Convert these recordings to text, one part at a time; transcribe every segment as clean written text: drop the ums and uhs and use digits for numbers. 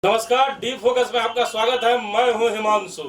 नमस्कार, D focus में आपका स्वागत है। मैं हूं हिमांशु।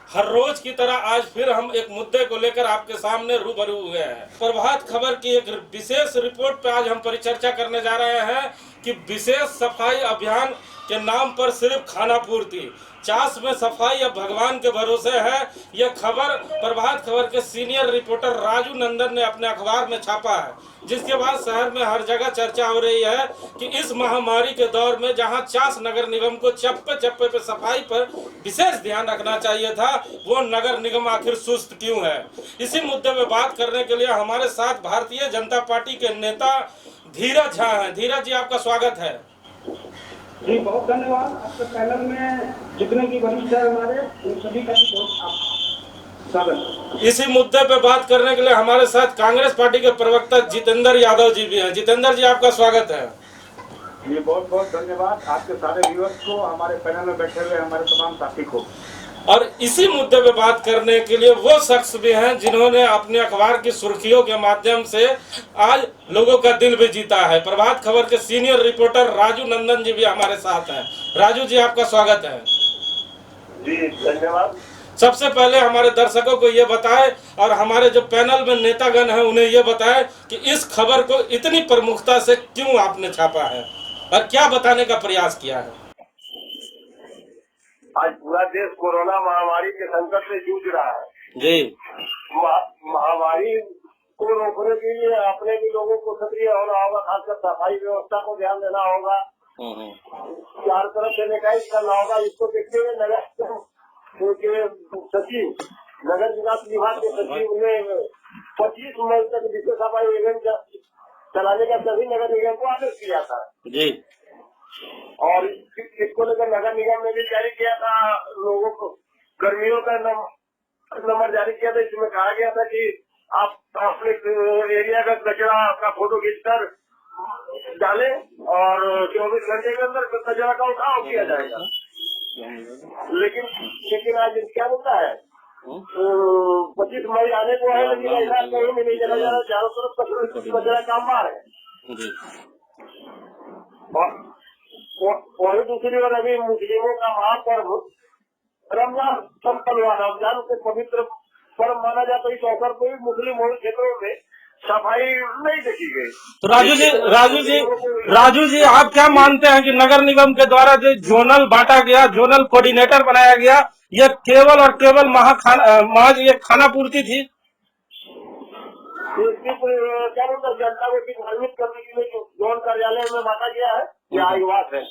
हर रोज की तरह आज फिर हम एक मुद्दे को लेकर आपके सामने रूबरू हुए हैं। प्रभात खबर की एक विशेष रिपोर्ट पे आज हम परिचर्चा करने जा रहे हैं कि विशेष सफाई अभियान के नाम पर सिर्फ खाना पूर्ति, चास में सफाई अब भगवान के भरोसे है। यह खबर प्रभात खबर के सीनियर रिपोर्टर राजू नंदन ने अपने अखबार में छापा है, जिसके बाद शहर में हर जगह चर्चा हो रही है कि इस महामारी के दौर में जहां चास नगर निगम को चप्पे चप्पे पे सफाई पर विशेष ध्यान रखना चाहिए था, वो नगर निगम आखिर सुस्त क्यों है। इसी मुद्दे पे बात करने के लिए हमारे साथ भारतीय जनता पार्टी के नेता धीरज झा हैं। धीरज जी, आपका स्वागत है। जी बहुत धन्यवाद। आपके पैनल में जितने भी वरिष्ठ है हमारे, उन सभी का भी बहुत स्वागत। इसी मुद्दे पे बात करने के लिए हमारे साथ कांग्रेस पार्टी के प्रवक्ता जितेंद्र यादव जी भी हैं। जितेंद्र जी, आपका स्वागत है। जी बहुत बहुत धन्यवाद आपके सारे व्यूअर्स को, हमारे पैनल में बैठे हुए हमारे तमाम साथी को। और इसी मुद्दे पे बात करने के लिए वो शख्स भी हैं जिन्होंने अपने अखबार की सुर्खियों के माध्यम से आज लोगों का दिल भी जीता है। प्रभात खबर के सीनियर रिपोर्टर राजू नंदन जी भी हमारे साथ हैं। राजू जी, आपका स्वागत है। जी धन्यवाद। सबसे पहले हमारे दर्शकों को ये बताएं और हमारे जो पैनल में नेतागण हैं उन्हें ये बताएं कि इस खबर को इतनी प्रमुखता से क्यों आपने छापा है और क्या बताने का प्रयास किया है। आज पूरा देश कोरोना महामारी के संकट से जूझ रहा है। जी, महामारी को रोकने के लिए अपने भी लोगों को सक्रिय होना होगा, खासकर सफाई व्यवस्था को ध्यान देना होगा, चार तरफ सैनिटाइज करना होगा। इसको देखते हुए नगर के सचिव, नगर विकास विभाग के सचिव ने 25 मई तक विशेष सफाई इवेंट चलाने का सभी नगर निगम को आदेश किया था जी। और इसको लेकर नगर निगम ने भी जारी किया था, लोगों को कर्मियों का नंबर जारी किया था। इसमें कहा गया था कि आप अपने एरिया का कचरा का फोटो खींचकर डालें और 24 घंटे के अंदर कचरा का उठाव किया जाएगा। लेकिन आज क्या होता है, 25 मई आने को है लेकिन ऐसा कहीं भी नहीं चला जा रहा। चारों तरफ कचरा का अंबार है। और दूसरी ओर अभी मुस्लिमों का महापर्व रमजान संपन्न हुआ। रमजान को पवित्र पर्व माना जाता है। इस अवसर को भी मुस्लिम क्षेत्रों में सफाई नहीं देखी गई। तो राजू जी, आप क्या मानते हैं कि नगर निगम के द्वारा जो जोनल बांटा गया, जोनल कोऑर्डिनेटर बनाया गया, यह केवल और केवल महज ये खाना पूर्ति थी? क्या बोलते जनता को धार्मिक करने के लिए जोन कार्यालय में बांटा गया है, यह आईवास है।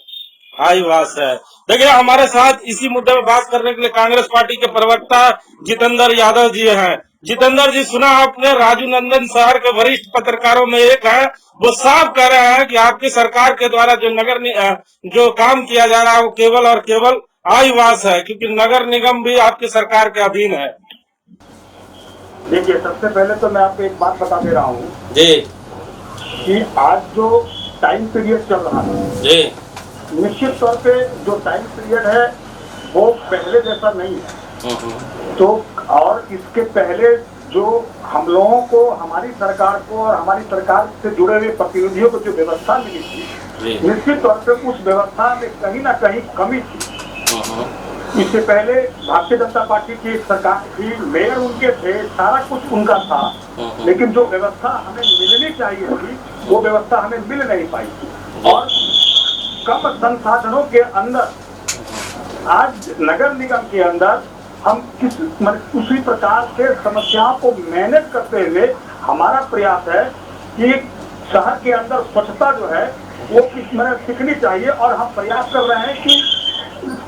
आईवास है। देखिए, हमारे साथ इसी मुद्दे पर बात करने के लिए कांग्रेस पार्टी के प्रवक्ता जितेंद्र यादव जी हैं। जितेंद्र जी, सुना आपने, राजू नंदन शहर के वरिष्ठ पत्रकारों में एक है, वो साफ कह रहे हैं कि आपकी सरकार के द्वारा जो काम किया जा रहा है वो केवल और केवल आईवास है, क्योंकि नगर निगम भी आपकी सरकार के अधीन है। देखिए, सबसे पहले तो मैं आपको एक बात बता दे रहा हूँ जी कि आज जो टाइम पीरियड चल रहा है, जी, निश्चित तौर पे जो टाइम पीरियड है वो पहले जैसा नहीं है। तो और इसके पहले जो हम लोगों को, हमारी सरकार को और हमारी सरकार से जुड़े हुए प्रतिनिधियों को जो व्यवस्था मिली थी, निश्चित तौर पे उस व्यवस्था में कहीं ना कहीं कमी थी। इससे पहले भारतीय जनता पार्टी की सरकार थी, मेयर उनके थे, सारा कुछ उनका था, लेकिन जो व्यवस्था हमें मिलनी चाहिए थी वो व्यवस्था हमें मिल नहीं पाई थी। और कम संसाधनों के अंदर आज नगर निगम के अंदर हम उसी प्रकार से समस्याओं को मैनेज करते हुए हमारा प्रयास है कि शहर के अंदर स्वच्छता जो है वो सीखनी चाहिए। और हम प्रयास कर रहे हैं कि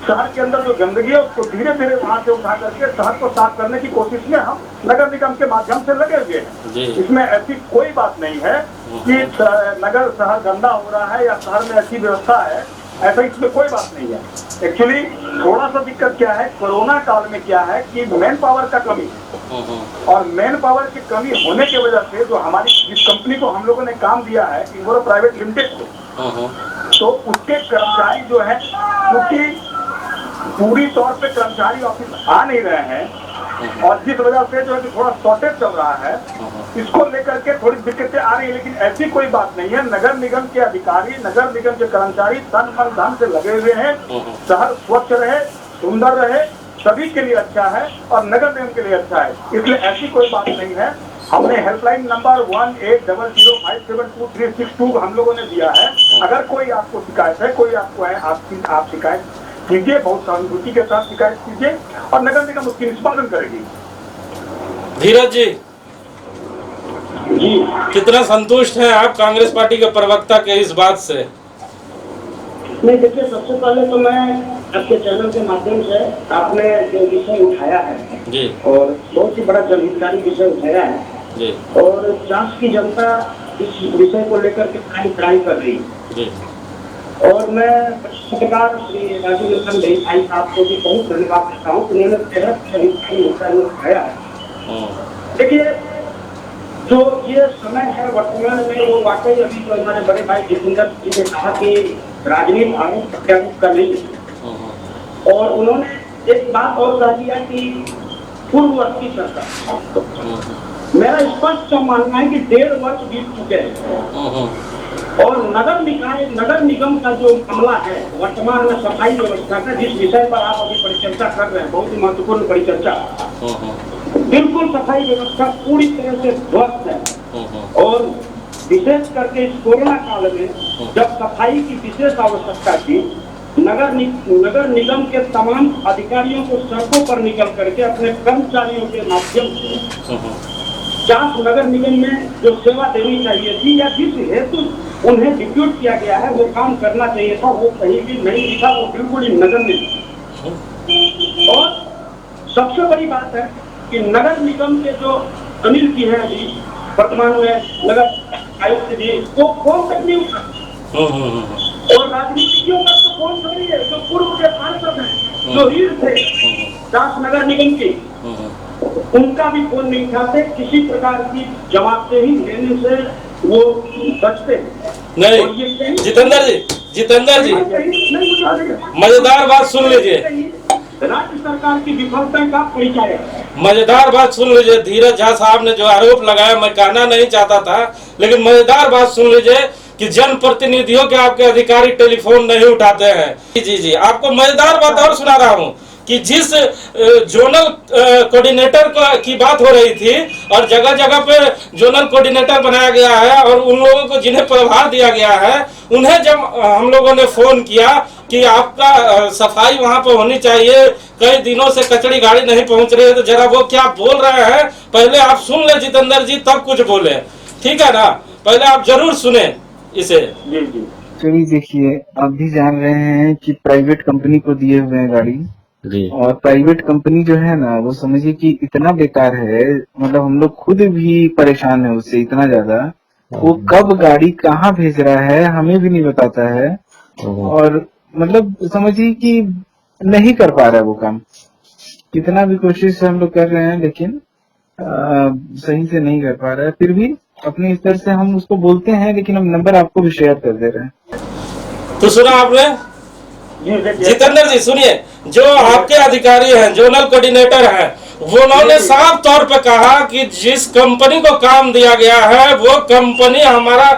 शहर के अंदर जो गंदगी है उसको धीरे धीरे वहां से उठा करके शहर को साफ करने की कोशिश में हम नगर निगम के माध्यम से लगे हुए हैं। इसमें ऐसी कोई बात नहीं है कि शहर गंदा हो रहा है या शहर में ऐसी व्यवस्था है, ऐसा इसमें कोई बात नहीं है। एक्चुअली थोड़ा सा दिक्कत क्या है, कोरोना काल में क्या है कि मैन पावर का कमी है, और मैन पावर की कमी होने की वजह से जो हमारी जिस कंपनी को हम लोगों ने काम दिया है, इन्वोरा प्राइवेट लिमिटेड को, तो उसके कर्मचारी जो है, क्योंकि पूरी तौर पे कर्मचारी ऑफिस आ नहीं रहे हैं, और जिस वजह से जो है थोड़ा शॉर्टेज चल रहा है, इसको लेकर के थोड़ी दिक्कतें आ रही है। लेकिन ऐसी कोई बात नहीं है, नगर निगम के अधिकारी, नगर निगम के कर्मचारी तन मन धन से लगे हुए हैं। शहर स्वच्छ रहे, सुंदर रहे, सभी के लिए अच्छा है और नगर निगम के लिए अच्छा है, इसलिए ऐसी कोई बात नहीं है। हमने हेल्पलाइन नंबर 1800572362 हम लोगों ने दिया है। अगर कोई आपको शिकायत है, कोई आपको है, आप शिकायत कीजिए, बहुत सहानुभूति के साथ शिकायत कीजिए और नगर निगम उसकी निष्पादन करेगी। धीरज जी, कितना संतुष्ट हैं आप कांग्रेस पार्टी के प्रवक्ता के इस बात से? नहीं, देखिए, सबसे पहले तो मैं आपके चैनल के माध्यम से आपने जो विषय उठाया है जी, और बहुत ही बड़ा जनहितकारी विषय उठाया है जी, और जांच की जनता इस विषय को लेकर के ट्राई कर रही है जी। और मैं पत्रकार श्री राजू रतन भाई साहब को भी बहुत धन्यवाद देता हूँ, उन्होंने जनहितकारी मुद्दा उठाया है। देखिए, जो ये समय है वर्तमान में, वो वाकई अभी तो हमारे बड़े भाई जितेंद्र जी ने कहा कि राजनीति आरोप प्रत्यारोप का नहीं है, और उन्होंने एक बात और कह दिया कि पूर्ववर्ती सरकार, मेरा स्पष्ट मानना है कि 1.5 वर्ष बीत चुके हैं और नगर निगम का जो मामला है वर्तमान में सफाई व्यवस्था का, जिस विषय पर आप अभी परिचर्चा कर रहे हैं, बहुत ही महत्वपूर्ण परिचर्चा, बिल्कुल सफाई व्यवस्था पूरी तरह से ध्वस्त है। और विशेष करके इस कोरोना काल में जब सफाई की विशेष आवश्यकता थी, नगर निगम के तमाम अधिकारियों को सड़कों पर निकल करके अपने कर्मचारियों के माध्यम से जांच नगर निगम में जो सेवा देनी चाहिए थी या जिस हेतु उन्हें डिप्यूट किया गया है वो काम करना चाहिए था, वो कहीं भी नहीं दिखा, वो बिल्कुल ही नगर निगम। और सबसे बड़ी बात है कि नगर निगम के जो अनिल जी हैं अभी वर्तमान में नगर आयुक्त जी, वो फोन तक नहीं उठा, और राजनीतिज्ञों का तो फोन थोड़ी है, जो पूर्व के सांसद हैं, जो रीढ़ थे जांच नगर निगम की, उनका भी फोन नहीं उठाते, किसी प्रकार की जवाबदेही लेने से वो बचते नहीं। जितेंद्र जी मजेदार बात सुन लीजिए, राज्य सरकार की विफलता का परिचय है। मजेदार बात सुन लीजिए, धीरज झा साहब ने जो आरोप लगाया, मैं कहना नहीं चाहता था, लेकिन मजेदार बात सुन लीजिए कि जनप्रतिनिधियों के आपके अधिकारी टेलीफोन नहीं उठाते हैं। जी जी, आपको मजेदार बात और सुना रहा हूँ कि जिस जोनल कोऑर्डिनेटर की बात हो रही थी और जगह जगह पे जोनल कोऑर्डिनेटर बनाया गया है और उन लोगों को जिन्हें प्रभार दिया गया है, उन्हें जब हम लोगों ने फोन किया कि आपका सफाई वहां पर होनी चाहिए, कई दिनों से कचड़ी गाड़ी नहीं पहुंच रही है, तो जरा वो क्या बोल रहे हैं पहले आप सुन ले जितेंद्र जी, तब कुछ बोले, ठीक है ना? पहले आप जरूर सुने इसे। जी जी, चलिए, देखिए, आप भी जान रहे हैं कि प्राइवेट कंपनी को दिए हुए हैं गाड़ी जी, और प्राइवेट कंपनी जो है ना, वो समझिए कि इतना बेकार है, मतलब हम लोग खुद भी परेशान है उससे इतना ज्यादा। वो कब गाड़ी कहाँ भेज रहा है हमें भी नहीं बताता है, और मतलब समझिए कि नहीं कर पा रहा है वो काम। कितना भी कोशिश हम लोग कर रहे हैं, लेकिन सही से नहीं कर पा रहा है। फिर भी अपने स्तर से हम उसको बोलते हैं, लेकिन हम नंबर आपको भी शेयर कर दे रहे हैं। तो सुना आपने? जितेंद्र जी सुनिए, जो आपके अधिकारी हैं, जोनल कोऑर्डिनेटर हैं, वो उन्होंने साफ तौर पे कहा कि जिस कंपनी को काम दिया गया है वो कंपनी हमारा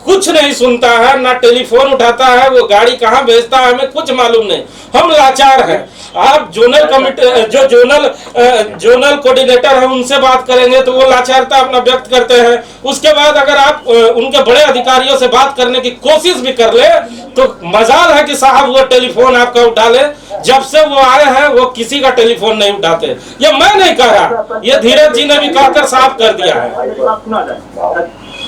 कुछ नहीं सुनता है, ना टेलीफोन उठाता है, वो गाड़ी कहाँ भेजता है हमें कुछ मालूम नहीं, हम लाचार हैं। आप जोनल कमिटी जो जोनल कोऑर्डिनेटर है उनसे बात करेंगे तो वो लाचारता अपना व्यक्त करते हैं। उसके बाद अगर आप उनके बड़े अधिकारियों से बात करने की कोशिश भी कर ले तो मजाल है कि साहब वो टेलीफोन आपका उठा ले। जब से वो आए हैं वो किसी का टेलीफोन नहीं उठाते। ये मैं नहीं कह रहा, ये धीरज जी ने भी कहकर साफ कर दिया है।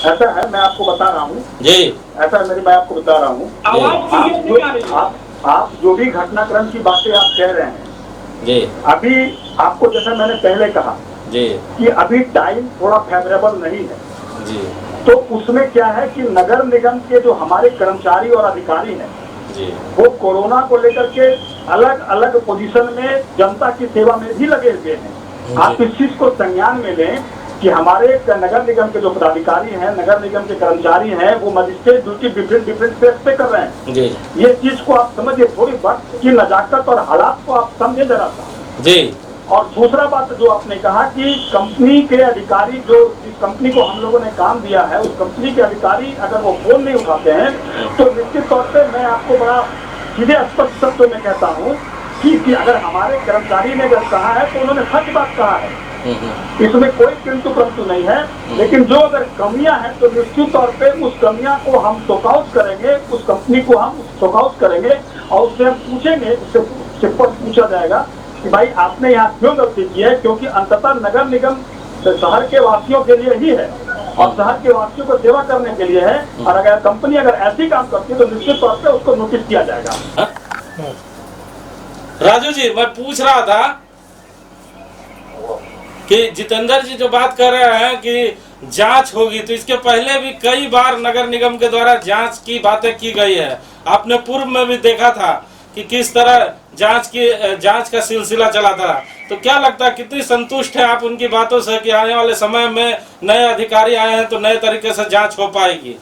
ऐसा है, मैं आपको बता रहा हूँ जी, ऐसा है, मैं आपको बता रहा हूँ, आप जो भी घटनाक्रम की बातें आप कह रहे हैं जी, अभी आपको जैसा मैंने पहले कहा जी, कि अभी टाइम थोड़ा फेवरेबल नहीं है जी, तो उसमें क्या है कि नगर निगम के जो हमारे कर्मचारी और अधिकारी हैं जी, वो कोरोना को लेकर के अलग अलग पोजीशन में जनता की सेवा में भी लगे हुए हैं। आप इस चीज को संज्ञान में लें कि हमारे नगर निगम के जो पदाधिकारी हैं, नगर निगम के कर्मचारी हैं, वो मजिस्ट्रेट ड्यूटी डिफरेंट फेस पे कर रहे हैं जी, ये चीज को आप समझिए, थोड़ी वक्त की नजाकत और हालात को आप समझे जरा सा जी। और दूसरा बात जो आपने कहा कि कंपनी के अधिकारी, जो जिस कंपनी को हम लोगों ने काम दिया है, उस कंपनी के अधिकारी अगर वो फोन नहीं उठाते हैं तो निश्चित तौर पे मैं आपको बड़ा सीधे स्पष्ट शब्दों में कहता हूँ कि अगर हमारे कर्मचारी ने अगर कहा है तो उन्होंने सच बात कहा है, इसमें कोई किंतु परंतु नहीं है। लेकिन जो अगर कमियां हैं तो निश्चित तौर पे उस कमियां को हम शोकआउट करेंगे, उस कंपनी को हम शोकआउट करेंगे और उससे हम पूछेंगे, उससे पूछा जाएगा कि भाई आपने यहाँ क्यों गलती की है, क्योंकि अंततः नगर निगम शहर के वासियों के लिए ही है और शहर के वासियों को सेवा करने के लिए है। और अगर कंपनी अगर ऐसी काम करती है तो निश्चित तौर पे उसको नोटिस किया जाएगा। राजू जी, मैं पूछ रहा था कि जितेंद्र जी जो बात कर रहे हैं कि जांच होगी, तो इसके पहले भी कई बार नगर निगम के द्वारा जांच की बातें की गई है। आपने पूर्व में भी देखा था कि किस तरह जांच का सिलसिला चला था। तो क्या लगता है, कितनी संतुष्ट है आप उनकी बातों से कि आने वाले समय में नए अधिकारी आए हैं तो नए तरीके से जांच हो पाएगी?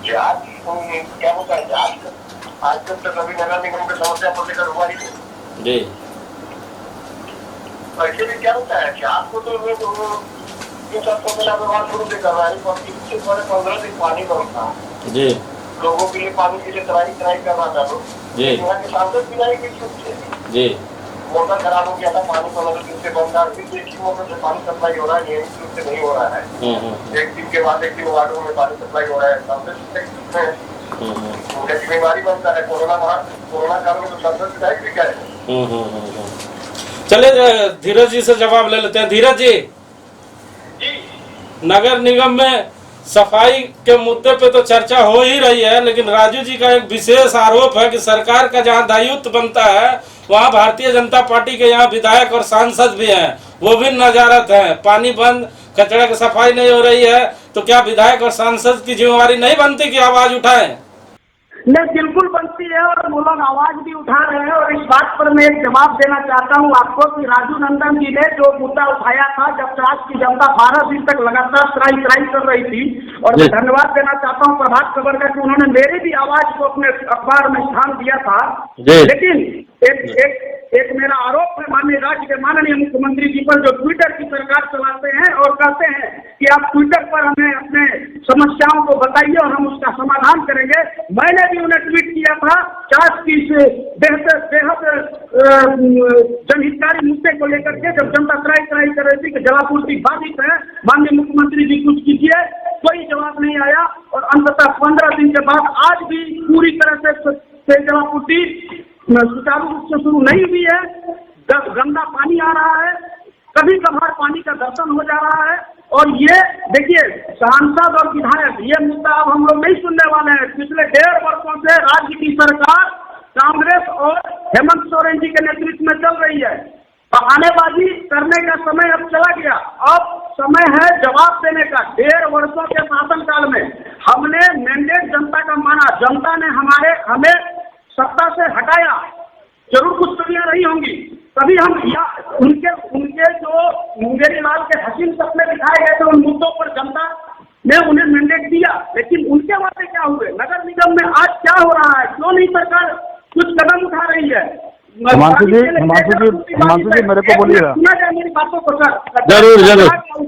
जांच क्या होता है, जांच आज तक तो कभी नगर निगम की समस्या को लेकर हुआ ही नहीं जी। ऐसे भी क्या होता है, जांच को तो लोग 3-4 महीना व्यवहार शुरू भी कर रहा है, 15 दिन पानी कम था जी, लोगों के लिए पानी के लिए ट्राई कर रहा था लोग जी। यहाँ के सांसद भी नहीं की छूट से जी, मोटर खराब हो गया था, पानी 15 दिन से बंद था, फिर एक ही मोटर से पानी सप्लाई हो रहा है, नियमित रूप से नहीं हो रहा है। एक दिन के बाद एक दिन वार्डों में पानी सप्लाई हो रहा है, सांसद उनकी जिम्मेदारी बनता है। कोरोना काल में तो सांसद विधायक भी क्या है। चलिए धीरज जी से जवाब ले लेते हैं। धीरज जी, नगर निगम में सफाई के मुद्दे पे तो चर्चा हो ही रही है, लेकिन राजू जी का एक विशेष आरोप है कि सरकार का जहां दायित्व बनता है वहां भारतीय जनता पार्टी के यहाँ विधायक और सांसद भी हैं, वो भी नजारत हैं। पानी बंद, कचरा की सफाई नहीं हो रही है, तो क्या विधायक और सांसद की जिम्मेवारी नहीं बनती कि आवाज उठाएं? नहीं, बिल्कुल बनती है और वो लोग आवाज भी उठा रहे हैं। और इस बात पर मैं एक जवाब देना चाहता हूं आपको कि राजू नंदन जी ने जो मुद्दा उठाया था, जब राष्ट्र की जनता 12 दिन तक लगातार ट्राई कर रही थी, और मैं धन्यवाद देना चाहता हूं प्रभात खबर का कि उन्होंने मेरी भी आवाज को अपने अखबार में स्थान दिया था। लेकिन एक मेरा आरोप है माननीय राज्य के माननीय मुख्यमंत्री जी पर, जो ट्विटर की सरकार चलाते हैं और कहते हैं कि आप ट्विटर पर हमें अपने समस्याओं को बताइए और हम उसका समाधान करेंगे। मैंने भी उन्हें ट्वीट किया था चार्ज की बेहद जनहितकारी मुद्दे को लेकर के, जब जनता ट्राई कर रही थी कि जलापूर्ति बाधित है, माननीय मुख्यमंत्री जी कुछ कीजिए, कोई जवाब नहीं आया। और अंततः 15 दिन के बाद आज भी पूरी तरह से जलापूर्ति सुचारू रूप से शुरू नहीं हुई है। गंदा पानी आ रहा है, कभी कभार पानी का दर्शन हो जा रहा है। और ये देखिए, सांसद और विधायक, ये मुद्दा अब हम लोग नहीं सुनने वाले हैं। पिछले 1.5 वर्षों से राज्य की सरकार कांग्रेस और हेमंत सोरेन जी के नेतृत्व में चल रही है। बहानेबाजी करने का समय अब चला गया, अब समय है जवाब देने का। 1.5 वर्षों के शासनकाल में हमने मैंडेट जनता का माना, जनता ने हमें सत्ता से हटाया, जरूर कुछ कमियां रही होंगी, तभी हम उनके जो मुंगेरी लाल के हसीन सपने दिखाए गए थे, उन मुद्दों पर जनता ने उन्हें मैंडेट दिया। लेकिन उनके वादे क्या हुए, नगर निगम में आज क्या हो रहा है, क्यों नहीं सरकार कुछ कदम उठा रही है? हिमांशु जी मेरे को बोलिएगा। सुना जाए मेरी बातों को सर। जरूर मैं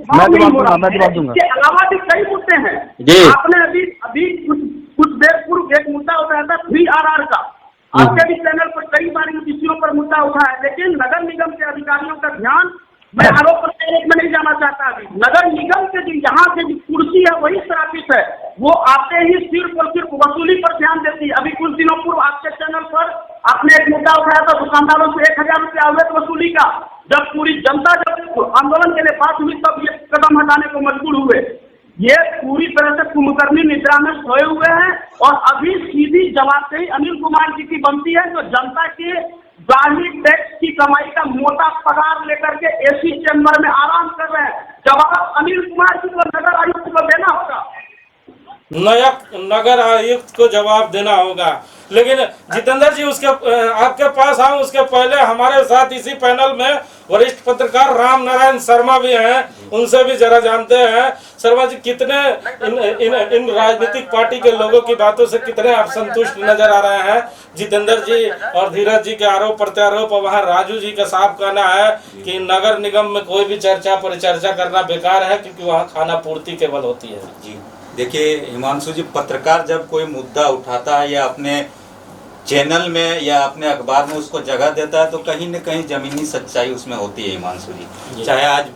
जवाब दूंगा। इसके अलावा भी कई मुद्दे हैं। आपने अभी कुछ देर पूर्व एक मुद्दा उठाया था 3RR का, आपके भी चैनल पर कई बार इन विषयों पर मुद्दा उठा है। लेकिन नगर निगम के अधिकारियों का ध्यान, मैं आरोप में नहीं जाना चाहता, अभी नगर निगम के यहाँ से जो कुर्सी है वही श्रापित है, वो आते ही सिर्फ और सिर्फ वसूली पर ध्यान देती है। अभी कुछ दिनों पूर्व आपके चैनल पर आपने एक मुद्दा उठाया था दुकानदारों से 1000 रुपया अवैध वसूली का। जब पूरी जनता जब आंदोलन के लिए बात हुई तब ये कदम हटाने को मजबूर हुए। ये पूरी तरह से कुंभकर्णी निद्रा में सोए हुए हैं। और अभी सीधी जवाबदेही अनिल कुमार जी की बनती है, जो जनता के जाहिर टैक्स की कमाई का मोटा पगार लेकर के एसी चैम्बर में आराम कर रहे हैं। जवाब अनिल कुमार जी को, नगर आयुक्त को देना होगा। नगर आयुक्त को जवाब देना होगा। लेकिन जितेंद्र जी उसके आपके पास आऊं उसके पहले हमारे साथ इसी पैनल में वरिष्ठ पत्रकार राम नारायण शर्मा भी हैं, उनसे भी जरा जानते हैं। शर्मा जी, कितने इन राजनीतिक पार्टी के लोगों की बातों से कितने आप संतुष्ट नजर आ रहे हैं? जितेंद्र जी और धीरज जी के आरोप प्रत्यारोप, वहाँ राजू जी का साफ कहना है कि नगर निगम में कोई भी चर्चा परिचर्चा करना बेकार है क्योंकि वहाँ खाना पूर्ति केवल होती है। जी देखिए हिमांशु जी, पत्रकार जब कोई मुद्दा उठाता है या अपने चैनल में या अपने अखबार में उसको जगह देता है तो कहीं न कहीं जमीनी सच्चाई उसमें होती है हिमांशु जी। चाहे आज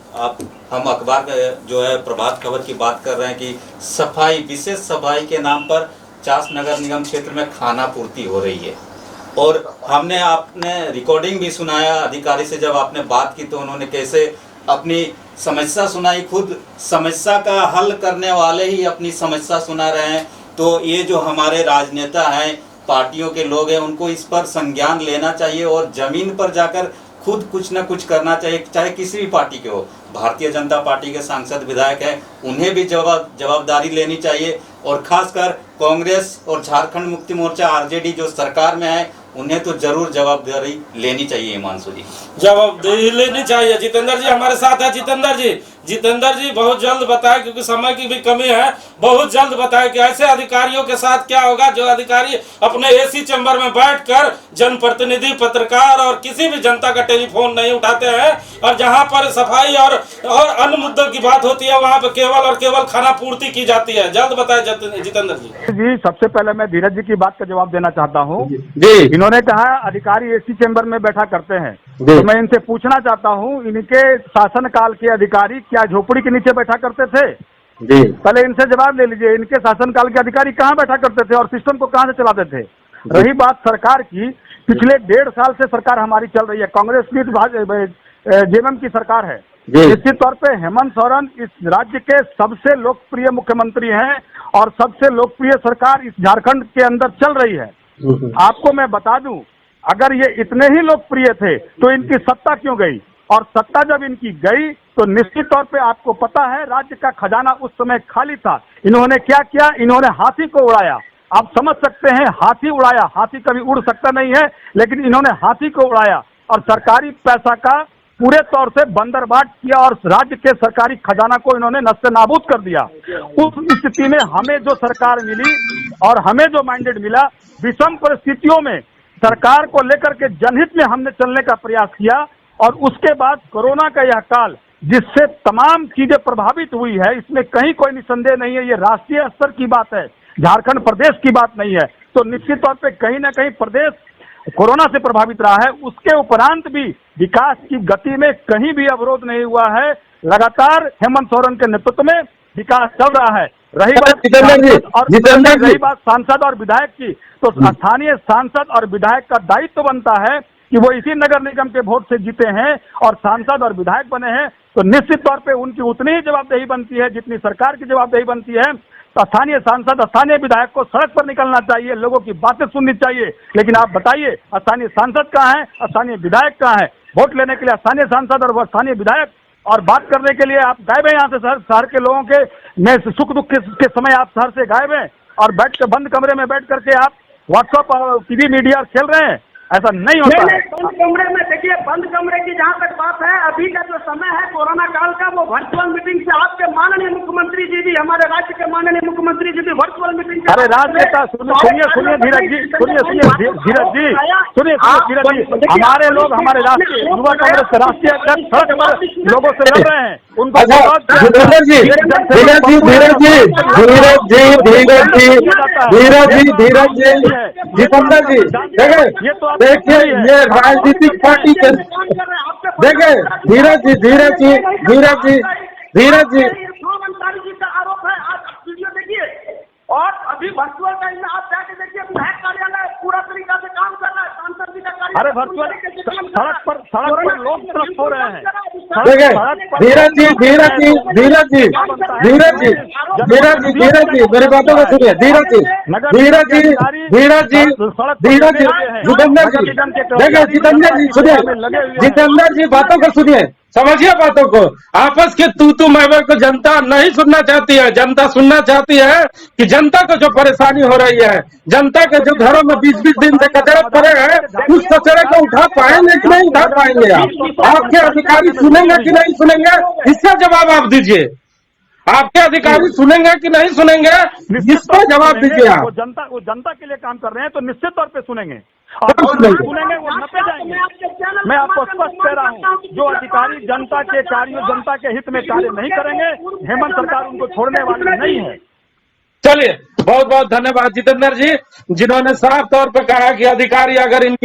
हम अखबार का जो है प्रभात खबर की बात कर रहे हैं कि सफाई, विशेष सफाई के नाम पर चास नगर निगम क्षेत्र में खाना पूर्ति हो रही है, और हमने आपने रिकॉर्डिंग भी सुनाया अधिकारी से, जब आपने बात की तो उन्होंने कैसे अपनी समस्या सुनाई, खुद समस्या का हल करने वाले ही अपनी समस्या सुना रहे हैं। तो ये जो हमारे राजनेता हैं, पार्टियों के लोग हैं, उनको इस पर संज्ञान लेना चाहिए और जमीन पर जाकर खुद कुछ न कुछ करना चाहिए, चाहे किसी भी पार्टी के हो। भारतीय जनता पार्टी के सांसद विधायक हैं, उन्हें भी जवाबदारी लेनी चाहिए, और खासकर कांग्रेस और झारखंड मुक्ति मोर्चा आरजेडी जो सरकार में है उन्हें तो जरूर जवाबदारी लेनी चाहिए। हिमांशु जी, जवाबदेही लेनी चाहिए। जितेंद्र जी हमारे साथ है। जितेंद्र जी बहुत जल्द बताए, क्योंकि समय की भी कमी है, बहुत जल्द बताए कि ऐसे अधिकारियों के साथ क्या होगा जो अधिकारी अपने एसी चैम्बर में बैठकर जनप्रतिनिधि, पत्रकार और किसी भी जनता का टेलीफोन नहीं उठाते हैं, और जहां पर सफाई और अन्य मुद्दों की बात होती है वहां पर केवल और केवल खाना पूर्ति की जाती है। जल्द बताए जितेंद्र जी। जी, सबसे पहले मैं धीरज जी की बात का जवाब देना चाहता हूँ। इन्होंने कहा अधिकारी एसी चैम्बर में बैठा करते हैं, तो मैं इनसे पूछना चाहता हूँ, इनके शासनकाल के अधिकारी क्या झोपड़ी के नीचे बैठा करते थे? जी, पहले इनसे जवाब ले लीजिए, इनके शासनकाल के अधिकारी कहाँ बैठा करते थे और सिस्टम को कहाँ से चलाते थे? रही बात सरकार की, पिछले 1.5 साल से सरकार हमारी चल रही है, कांग्रेस की जेएमएम की सरकार है। निश्चित तौर पे हेमंत सोरेन इस राज्य के सबसे लोकप्रिय मुख्यमंत्री हैं और सबसे लोकप्रिय सरकार इस झारखंड के अंदर चल रही है। आपको मैं बता दूं, अगर ये इतने ही लोकप्रिय थे तो इनकी सत्ता क्यों गई? और सत्ता जब इनकी गई तो निश्चित तौर पे आपको पता है राज्य का खजाना उस समय खाली था। इन्होंने क्या किया? इन्होंने हाथी को उड़ाया। आप समझ सकते हैं, हाथी उड़ाया। हाथी कभी उड़ सकता नहीं है, लेकिन इन्होंने हाथी को उड़ाया और सरकारी पैसा का पूरे तौर से बंदरबाट किया और राज्य के सरकारी खजाना को इन्होंने नस्ते नाबूद कर दिया। उस स्थिति में हमें जो सरकार मिली और हमें जो मैंडेट मिला, विषम परिस्थितियों में सरकार को लेकर के जनहित में हमने चलने का प्रयास किया, और उसके बाद कोरोना का यह काल जिससे तमाम चीजें प्रभावित हुई है, इसमें कहीं कोई निसंदेह नहीं है, ये राष्ट्रीय स्तर की बात है, झारखंड प्रदेश की बात नहीं है। तो निश्चित तौर पे कहीं ना कहीं प्रदेश कोरोना से प्रभावित रहा है। उसके उपरांत भी विकास की गति में कहीं भी अवरोध नहीं हुआ है। लगातार हेमंत सोरेन के नेतृत्व में विकास चल रहा है। रही बात सांसद और विधायक की, तो स्थानीय सांसद और विधायक का दायित्व बनता है कि वो इसी नगर निगम के वोट से जीते हैं और सांसद और विधायक बने हैं, तो निश्चित तौर पे उनकी उतनी ही जवाबदेही बनती है जितनी सरकार की जवाबदेही बनती है। तो स्थानीय सांसद, स्थानीय विधायक को सड़क पर निकलना चाहिए, लोगों की बातें सुननी चाहिए। लेकिन आप बताइए, स्थानीय सांसद कहाँ है, स्थानीय विधायक कहाँ है? वोट लेने के लिए स्थानीय सांसद और स्थानीय विधायक, और बात करने के लिए आप गायब हैं यहाँ से। शहर के लोगों के में सुख दुख के समय आप शहर से गायब हैं और बैठ के बंद कमरे में बैठ करके आप व्हाट्सएप और टीवी मीडिया खेल रहे हैं। ऐसा नहीं होता है। बंद कमरे में देखिए, बंद कमरे की जहाँ तक बात है, अभी का जो समय है कोरोना काल का, वो वर्चुअल मीटिंग से आपके माननीय मुख्यमंत्री जी भी, हमारे राज्य के माननीय मुख्यमंत्री जी भी वर्चुअल मीटिंग। अरे राजनेता सुनिए धीरज जी, सुनिए हमारे लोग, हमारे राष्ट्रीय युवा कांग्रेस के राष्ट्रीय अध्यक्ष सड़क पर लोगों से लड़ रहे हैं, उनको धीरज जी जितेंद्र जी देखिए, ये राजनीतिक पार्टी के देखिए धीरज जी जी का आरोप है। आप वीडियो देखिए, और अभी वर्चुअल टाइम में आप जाके देखिए, विधायक कार्यालय पूरा तरीका से काम कर रहा है, सांसद जी का कार्यालय। अरे वर्चुअल सड़क पर लोग तरफ हो रहे हैं। धीरज जी मेरी बातों को सुनिए। धीरज जी जितेंद्र जी सुनिए, जितेंद्र जी बातों को सुनिए। समझिए बातों को। आपस के तू मैं को जनता नहीं सुनना चाहती है। जनता सुनना चाहती है कि जनता को जो परेशानी हो रही है, जनता के जो घरों में 20-20 दिन से कचरे पड़े हैं, उस कचरे को उठा पाएंगे कि नहीं उठा पाएंगे आप? आपके अधिकारी सुनेंगे कि नहीं सुनेंगे, इसका जवाब आप दीजिए। आपके अधिकारी सुनेंगे कि नहीं सुनेंगे, इसका जवाब दीजिए आप। वो जनता के लिए काम कर रहे हैं तो निश्चित तौर पे सुनेंगे, और सुनेंगे वो नपे जाएंगे। मैं आपको स्पष्ट कह रहा हूँ, जो अधिकारी जनता के कार्यों, जनता के हित में कार्य नहीं करेंगे, हेमंत सरकार उनको छोड़ने वाली नहीं है। चलिए, बहुत बहुत धन्यवाद जितेंद्र जी, जिन्होंने साफ तौर पर कहा कि अधिकारी अगर इन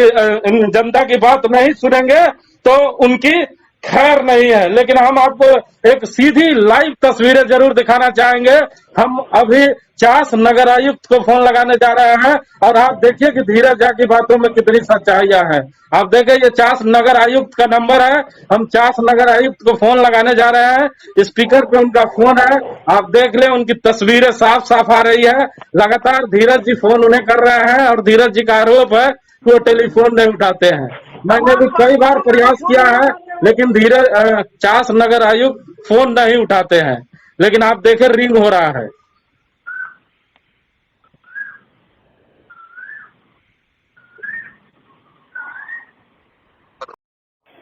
जनता की बात नहीं सुनेंगे तो उनकी खैर नहीं है। लेकिन हम आपको एक सीधी लाइव तस्वीरें जरूर दिखाना चाहेंगे। हम अभी चास नगर आयुक्त को फोन लगाने जा रहे हैं और आप देखिए कि धीरज झा की बातों में कितनी सच्चाइयां हैं। आप देखिए, ये चास नगर आयुक्त का नंबर है। हम चास नगर आयुक्त को फोन लगाने जा रहे हैं। स्पीकर पे उनका फोन है, आप देख लें, उनकी तस्वीरें साफ साफ आ रही है। लगातार धीरज जी फोन उन्हें कर रहे हैं और धीरज जी का आरोप है कि वो टेलीफोन नहीं उठाते हैं। मैंने भी कई बार प्रयास किया है, लेकिन धीरज चास नगर आयुक्त फोन नहीं उठाते हैं। लेकिन आप देखें, रिंग हो रहा है।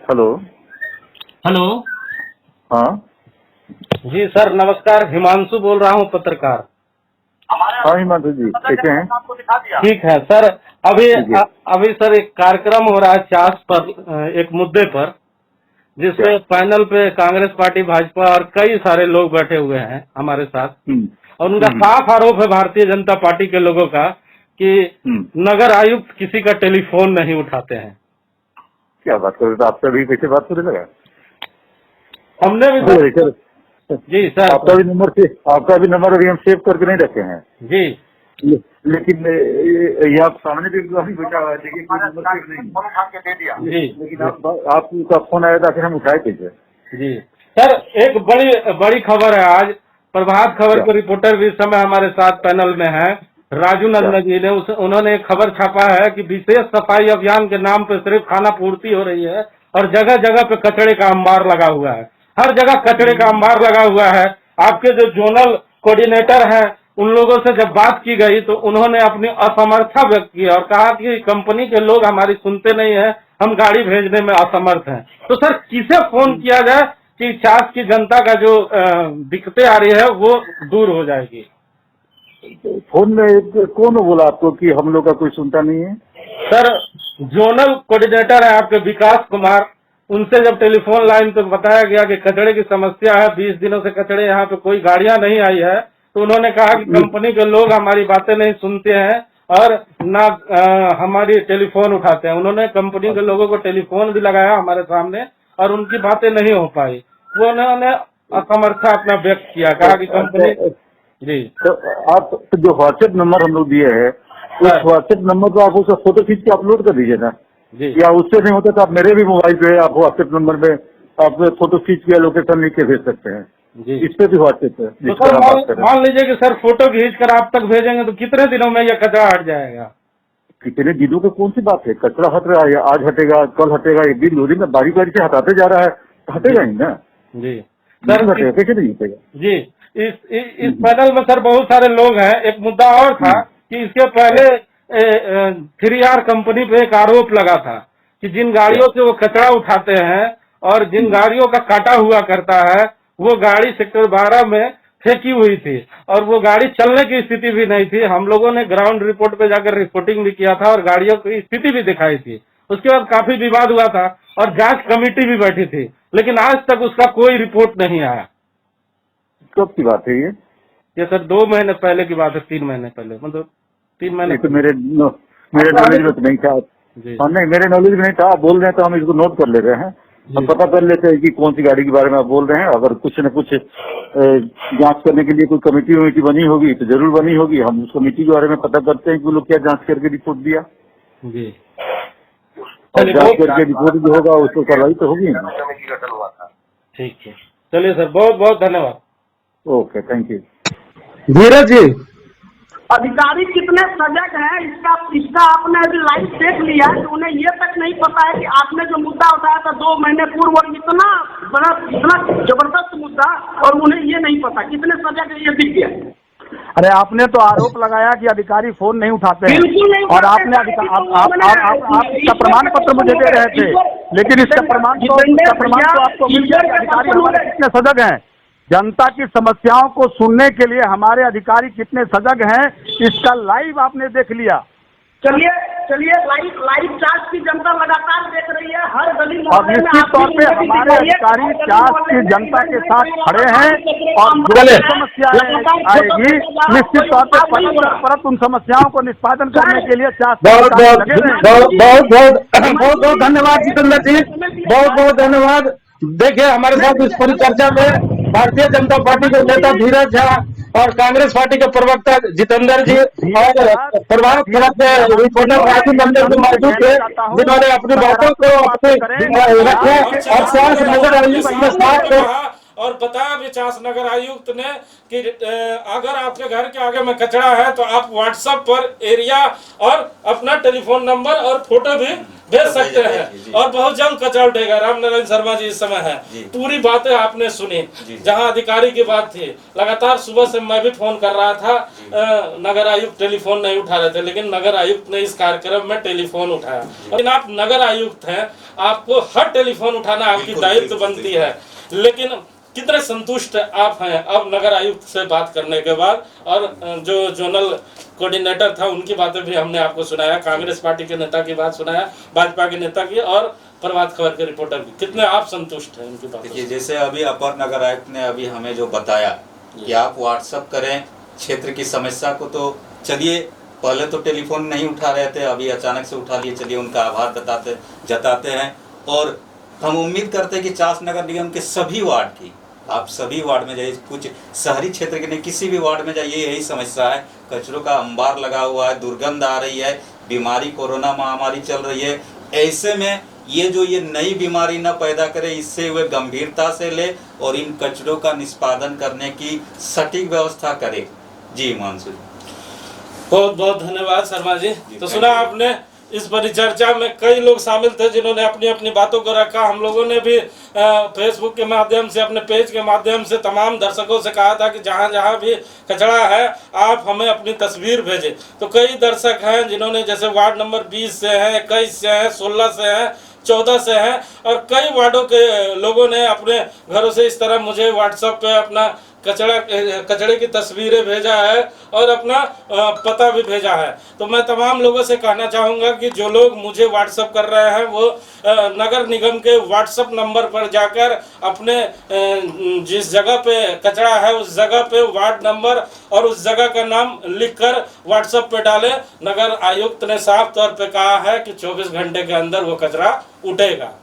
हेलो। हेलो। हाँ जी सर, नमस्कार। हिमांशु बोल रहा हूँ, पत्रकार। हाँ हिमांशु जी, कैसे हैं? ठीक है सर। अभी सर एक कार्यक्रम हो रहा है चास पर, एक मुद्दे पर, जिसमें पैनल पे कांग्रेस पार्टी, भाजपा और कई सारे लोग बैठे हुए हैं हमारे साथ। और उनका साफ आरोप है भारतीय जनता पार्टी के लोगों का कि नगर आयुक्त किसी का टेलीफोन नहीं उठाते हैं। क्या बात कर रहे थे? आपका भी कैसे बात करने लगा? हमने भी जी सर, आपका भी नंबर अभी हम सेव करके नहीं रखे हैं जी। लेकिन ये आप सामने भी बैठा हुआ है, देखिए कोई नंबर सेव नहीं फोन उठा के दे दिया जी। लेकिन आपका फोन आया था, फिर हम उठाए कैसे? जी सर, एक बड़ी खबर है आज। प्रभात खबर के रिपोर्टर भी इस समय हमारे साथ पैनल में है, राजू नंदन जी ने। उन्होंने एक खबर छापा है कि विशेष सफाई अभियान के नाम पे सिर्फ खाना पूर्ति हो रही है और जगह जगह पे कचरे का अंबार लगा हुआ है। हर जगह कचरे का अंबार लगा हुआ है। आपके जो जोनल कोऑर्डिनेटर हैं, उन लोगों से जब बात की गई तो उन्होंने अपनी असमर्थता व्यक्त की और कहा कि कंपनी के लोग हमारी सुनते नहीं है, हम गाड़ी भेजने में असमर्थ हैं। तो सर, किसे फोन किया जाए कि चास की जनता का जो दिक्कतें आ रही है वो दूर हो जाएगी? फोन में कौन बोला आपको कि हम लोग का कोई सुनता नहीं है? सर, जोनल कोऑर्डिनेटर है आपके विकास कुमार, उनसे जब टेलीफोन लाइन पे बताया गया कि कचरे की समस्या है, 20 दिनों से कचरे यहाँ पे कोई गाड़ियां नहीं आई है, तो उन्होंने कहा कि कंपनी के लोग हमारी बातें नहीं सुनते हैं और ना हमारी टेलीफोन उठाते हैं। उन्होंने कंपनी के लोगों को टेलीफोन भी लगाया हमारे सामने और उनकी बातें नहीं हो पाई। वो उन्होंने असमर्थता अपना व्यक्त किया, कहा कि कंपनी जी। तो आप जो व्हाट्सएप नंबर हम लोग दिए है, उस व्हाट्सएप नंबर को आप उसका फोटो खींच के अपलोड कर दीजिए ना जी। या उससे नहीं होता तो आप मेरे भी मोबाइल पे आप व्हाट्सएप नंबर में आप फोटो खींच के लोकेशन लिख के भेज सकते हैं जी। इस पे भी व्हाट्सएप है। तो सर मान लीजिए कि सर फोटो खींच कर आप तक भेजेंगे तो कितने दिनों में यह कचरा हट जाएगा? कितने दिनों की कौन सी बात है? कचरा हट रहा है, आज हटेगा, कल हटेगा, एक दिन 2 दिन में बारी बारी से हटाते जा रहा है, हटेगा ही ना जी। सर कैसे नहीं हटेगा जी। इस पैनल में सर बहुत सारे लोग हैं। एक मुद्दा और था कि इसके पहले 3R कंपनी पे एक आरोप लगा था कि जिन गाड़ियों से वो कचरा उठाते हैं और जिन गाड़ियों का काटा हुआ करता है, वो गाड़ी सेक्टर 12 में फेंकी हुई थी और वो गाड़ी चलने की स्थिति भी नहीं थी। हम लोगों ने ग्राउंड रिपोर्ट पे जाकर रिपोर्टिंग भी किया था और गाड़ियों की स्थिति भी दिखाई थी। उसके बाद काफी विवाद हुआ था और जांच कमेटी भी बैठी थी, लेकिन आज तक उसका कोई रिपोर्ट नहीं आया। कब की बात है ये सर 2 महीने पहले की बात है, 3 महीने पहले, मतलब 3 महीने। तो मेरे नॉलेज में तो नहीं था। नहीं, मेरे नॉलेज में नहीं था। आप बोल रहे हैं तो हम इसको नोट कर ले रहे हैं, हम पता कर लेते हैं कि कौन सी गाड़ी के बारे में आप बोल रहे हैं। अगर कुछ न कुछ जांच करने के लिए कोई कमेटी बनी होगी तो जरूर बनी होगी। हम उस कमेटी के बारे में पता करते हैं कि वो लोग क्या जांच करके रिपोर्ट दिया जी। और जांच करके रिपोर्ट जो होगा उसको कार्रवाई तो होगी। ठीक है, चलिए सर, बहुत बहुत धन्यवाद। Okay, thank you. Dheeraj ji, अधिकारी कितने सजग हैं इसका आपने अभी लाइव देख लिया है, तो उन्हें ये तक नहीं पता है कि आपने जो मुद्दा उठाया था 2 महीने पूर्व, और इतना बड़ा इतना जबरदस्त मुद्दा, और उन्हें ये नहीं पता कितने सजग है, ये दिख गया। अरे आपने तो आरोप लगाया कि अधिकारी फोन नहीं उठाते हैं, और आपने आप इसका प्रमाण पत्र मुझे दे रहे थे, लेकिन इसका प्रमाण तो आपको मिल गया कि अधिकारी हमारे कितने सजग हैं। जनता की समस्याओं को सुनने के लिए हमारे अधिकारी कितने सजग हैं, इसका लाइव आपने देख लिया। चलिए लाइव चार्ज की जनता लगातार देख रही है, हर गली और निश्चित तौर पे हमारे अधिकारी चार्ज की जनता के साथ खड़े हैं, और जो समस्याएं आएगी निश्चित तौर पे परत उन समस्याओं को निष्पादन करने के लिए बहुत धन्यवाद जितेंद्र जी, बहुत धन्यवाद। देखिए हमारे साथ इस परिचर्चा में भारतीय जनता पार्टी के नेता धीरज झा और कांग्रेस पार्टी के प्रवक्ता जितेंद्र जी और प्रभात खबर के रिपोर्टर राजू मंडल भी मौजूद थे, जिन्होंने अपनी बातों को रखा और चास नगर आयुक्त में साफ और बताया भी चास नगर आयुक्त ने कि अगर आपके घर के आगे में कचरा है तो आप व्हाट्सएप पर एरिया और अपना टेलीफोन नंबर और फोटो भी भेज सकते हैं, और बहुत जल्द कचरा उठेगा। रामनारायण शर्मा जी इस समय है, पूरी बातें आपने सुनी। जहां अधिकारी की बात थी, लगातार सुबह से मैं भी फोन कर रहा था, नगर आयुक्त टेलीफोन नहीं उठा रहे थे, लेकिन नगर आयुक्त ने इस कार्यक्रम में टेलीफोन उठाया। लेकिन आप नगर आयुक्त हैं, आपको हर टेलीफोन उठाना आपकी दायित्व बनती है, लेकिन कितने संतुष्ट आप हैं अब नगर आयुक्त से बात करने के बाद? और जो जोनल कोऑर्डिनेटर था उनकी बातें भी हमने आपको सुनाया, कांग्रेस पार्टी के नेता की बात सुनाया, भाजपा के नेता की, और प्रभात खबर के रिपोर्टर की। कितने आप संतुष्ट हैं उनकी बातों से? जैसे अभी अपर नगर आयुक्त ने अभी हमें जो बताया कि आप व्हाट्सएप करें क्षेत्र की समस्या को, तो चलिए पहले तो टेलीफोन नहीं उठा रहे थे, अभी अचानक से उठा लिए, चलिए उनका आभार जताते हैं। और हम उम्मीद करते हैं कि चास नगर निगम के सभी वार्ड की, आप सभी वार्ड में जाइए, कुछ शहरी क्षेत्र के नहीं किसी भी वार्ड में जाइए, यही समस्या है, कचरों का अंबार लगा हुआ है, दुर्गंध आ रही है, बीमारी कोरोना महामारी चल रही है। ऐसे में ये नई बीमारी न पैदा करे, इससे वे गंभीरता से ले और इन कचरों का निष्पादन करने की सटीक व्यवस्था करे। जी हिमांशु, बहुत बहुत धन्यवाद शर्मा जी। तो सुना आपने, इस परिचर्चा में कई लोग शामिल थे जिन्होंने अपनी अपनी बातों को रखा। हम लोगों ने भी फेसबुक के माध्यम से, अपने पेज के माध्यम से तमाम दर्शकों से कहा था कि जहां जहां भी कचरा है आप हमें अपनी तस्वीर भेजें। तो कई दर्शक हैं जिन्होंने, जैसे वार्ड नंबर 20 से हैं, 21 से हैं, 16 से हैं, 14 से हैं, और कई वार्डों के लोगों ने अपने घरों से इस तरह मुझे व्हाट्सएप पे अपना कचड़े की तस्वीरें भेजा है और अपना पता भी भेजा है। तो मैं तमाम लोगों से कहना चाहूँगा कि जो लोग मुझे व्हाट्सएप कर रहे हैं वो नगर निगम के व्हाट्सएप नंबर पर जाकर अपने जिस जगह पे कचरा है उस जगह पे वार्ड नंबर और उस जगह का नाम लिखकर व्हाट्सएप पे डालें। नगर आयुक्त ने साफ तौर पे कहा है कि 24 घंटे के अंदर वो कचरा उठेगा।